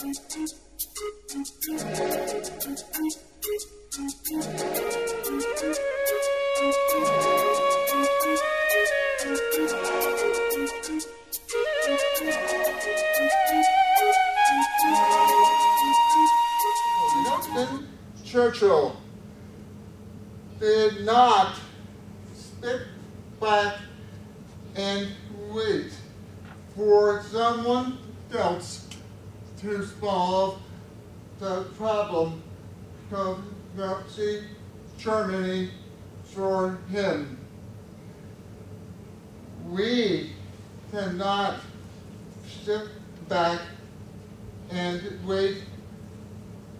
Winston Churchill did not sit back and wait for someone else to solve the problem of Nazi Germany for him. We cannot sit back and wait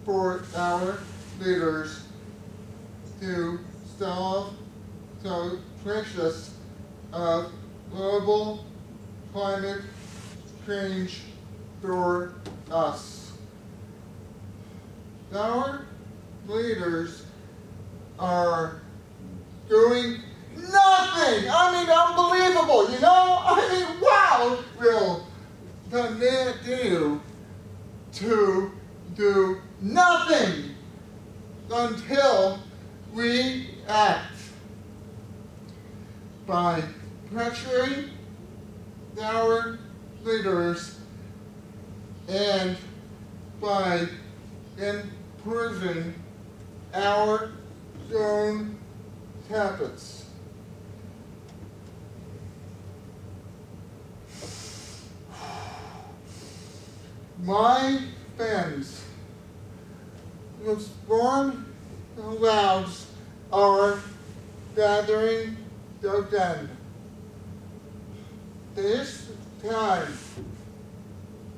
for our leaders to solve the precious of global climate change for us. Our leaders are doing nothing. I mean, unbelievable, you know? I mean, wow, will the man do to do nothing until we act by pressuring our leaders and by improving our own habits. My friends, the storm clouds are gathering again. This time,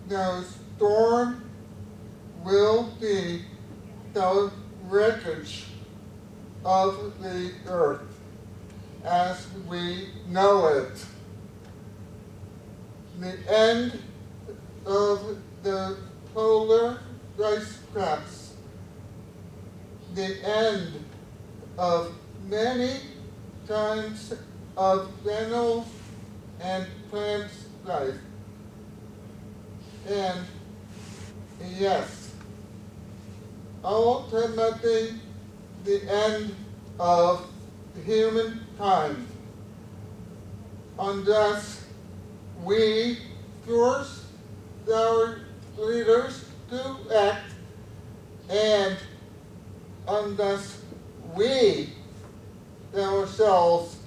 the storm will be the wreckage of the earth as we know it. The end of the polar ice caps, the end of many kinds of animals and plant life. And yes, ultimately the end of humankind, unless we force our leaders to act, and unless we ourselves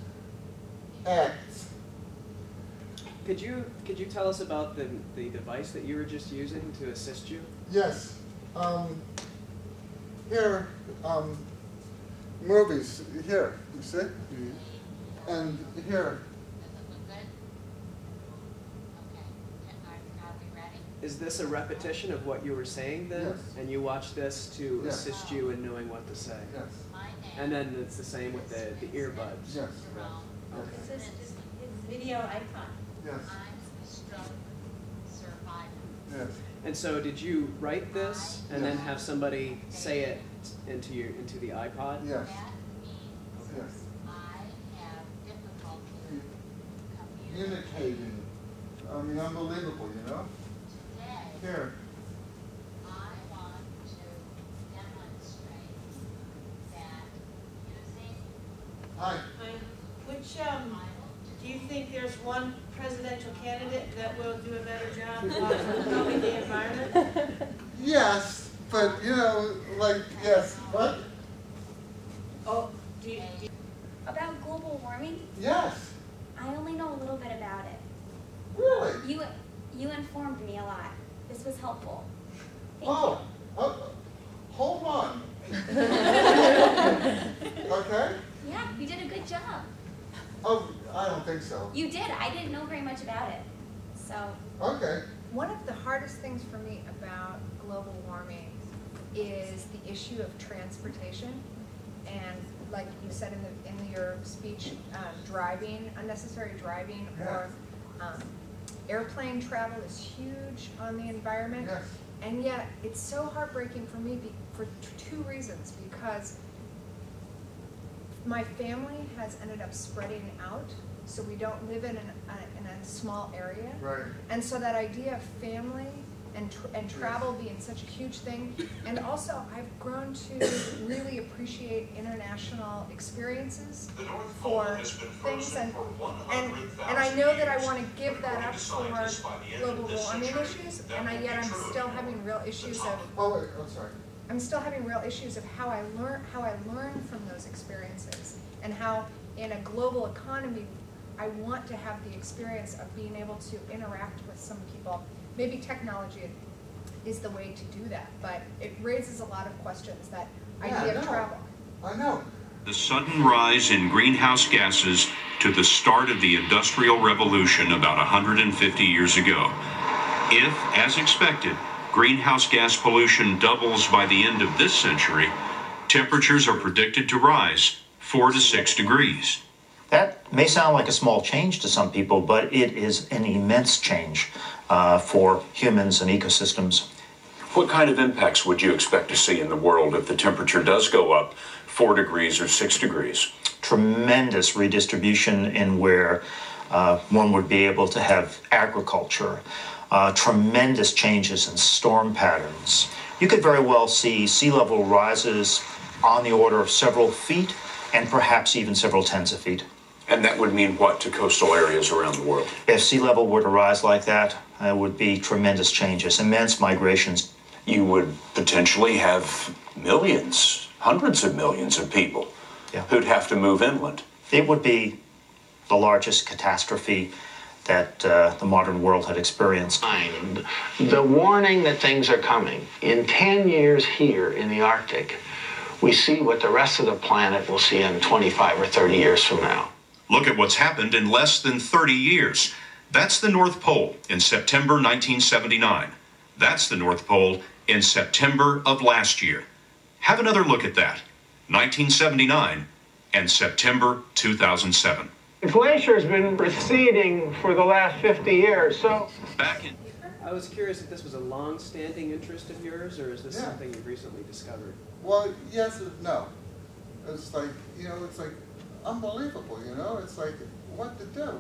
act. Could you tell us about the device that you were just using to assist you? Yes. Here, movies, here, you see? Mm-hmm. And here. Is this a repetition of what you were saying then? Yes. And you watch this to Yes. assist you in knowing what to say? Yes. And then it's the same with the earbuds? Yes. Okay. This is video icon. Yes. Yes. And so did you write this and then have somebody say it into the iPod? Yes. Okay. Yes. Communicating. I mean, unbelievable, you know? Here. I want to demonstrate that using. Hi. Which, do you think there's one presidential candidate that will do a better job of helping the environment? Yes, but you know, like, yes, what? Oh, About global warming? Yes. I only know a little bit about it. Really? You informed me a lot. This was helpful. Thank Hold on. Okay? Yeah, you did a good job. Oh, I don't think so. You did. I didn't know very much about it. So. Okay. One of the hardest things for me about global warming is the issue of transportation. And like you said in your speech, driving, unnecessary driving, or airplane travel is huge on the environment. Yes. And yet it's so heartbreaking for me for two reasons. Because my family has ended up spreading out, so we don't live in a small area. Right. And so that idea of family and travel being such a huge thing. And also, I've grown to really appreciate international experiences for things, and I know that I want to give that up for global warming issues, and yet I'm still having real issues of. Oh wait, I'm sorry. I'm still having real issues of how I learn from those experiences, and how in a global economy I want to have the experience of being able to interact with some people. Maybe technology is the way to do that, but it raises a lot of questions, that idea of travel. I know. The sudden rise in greenhouse gases to the start of the Industrial Revolution about 150 years ago. If, as expected, greenhouse gas pollution doubles by the end of this century, temperatures are predicted to rise 4 to 6 degrees. That may sound like a small change to some people, but it is an immense change for humans and ecosystems. What kind of impacts would you expect to see in the world if the temperature does go up 4 degrees or 6 degrees? Tremendous redistribution in where one would be able to have agriculture. Tremendous changes in storm patterns. You could very well see sea level rises on the order of several feet and perhaps even several tens of feet. And that would mean what to coastal areas around the world? If sea level were to rise like that, it would be tremendous changes, immense migrations. You would potentially have millions, hundreds of millions of people who'd have to move inland. It would be the largest catastrophe that the modern world had experienced. The warning that things are coming. In 10 years here in the Arctic, we see what the rest of the planet will see in 25 or 30 years from now. Look at what's happened in less than 30 years. That's the North Pole in September 1979. That's the North Pole in September of last year. Have another look at that. 1979 and September 2007. Glacier has been receding for the last 50 years, so... Back in... I was curious if this was a long-standing interest of yours, or is this something you've recently discovered? Well, yes and no. It's like, it's like unbelievable, It's like, what to do,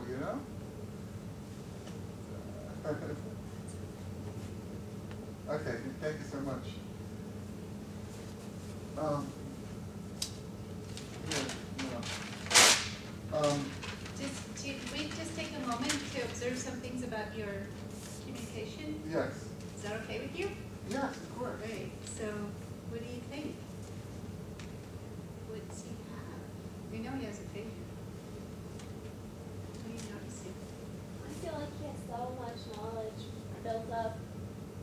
Okay, thank you so much. Did we just take a moment to observe some things about your communication? Yes. Is that okay with you? Yes, of course. Great. So, what do you think? What's he have? We know he has aphasia. What are you noticing? I feel like he has so much knowledge built up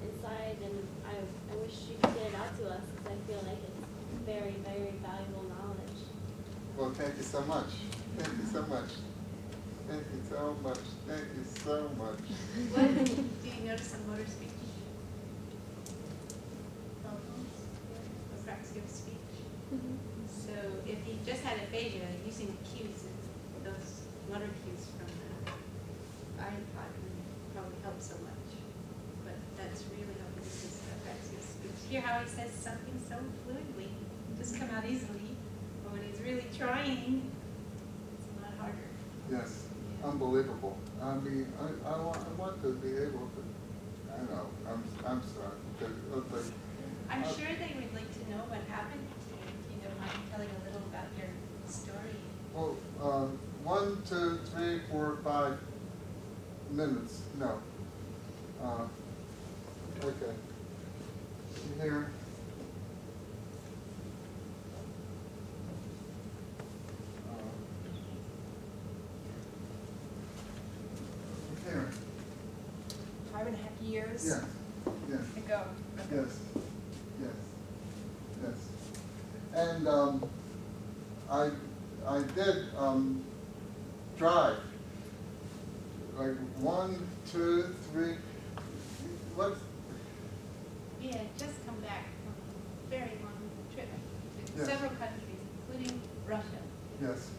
inside, and I wish you could get it out to us, because I feel like it's very, very valuable knowledge. Well, thank you so much. Thank you so much. Thank you so much. Thank you so much. What do you notice some motor speech? Apraxia of speech. So if he just had aphasia, using the cues, those motor cues from the iPod would probably help so much. But that's really helping with his apraxia of speech. Hear how he says something so fluidly, just come out easily. But when he's really trying, it's a lot harder. Yes, unbelievable. I mean, I want to be able to. I know. I'm sorry. I'm sure they would like to know what happened to you. If you don't mind telling a little about your story. Well, 1, 2, 3, 4, 5 minutes. No. Okay. Here. Here. 5.5 years Yes. Yes. ago. Yes. Yes. Yes. And I did drive. Like 1, 2, 3. What? We had just come back from a very long trip to Yes. several countries, including Russia. Yes.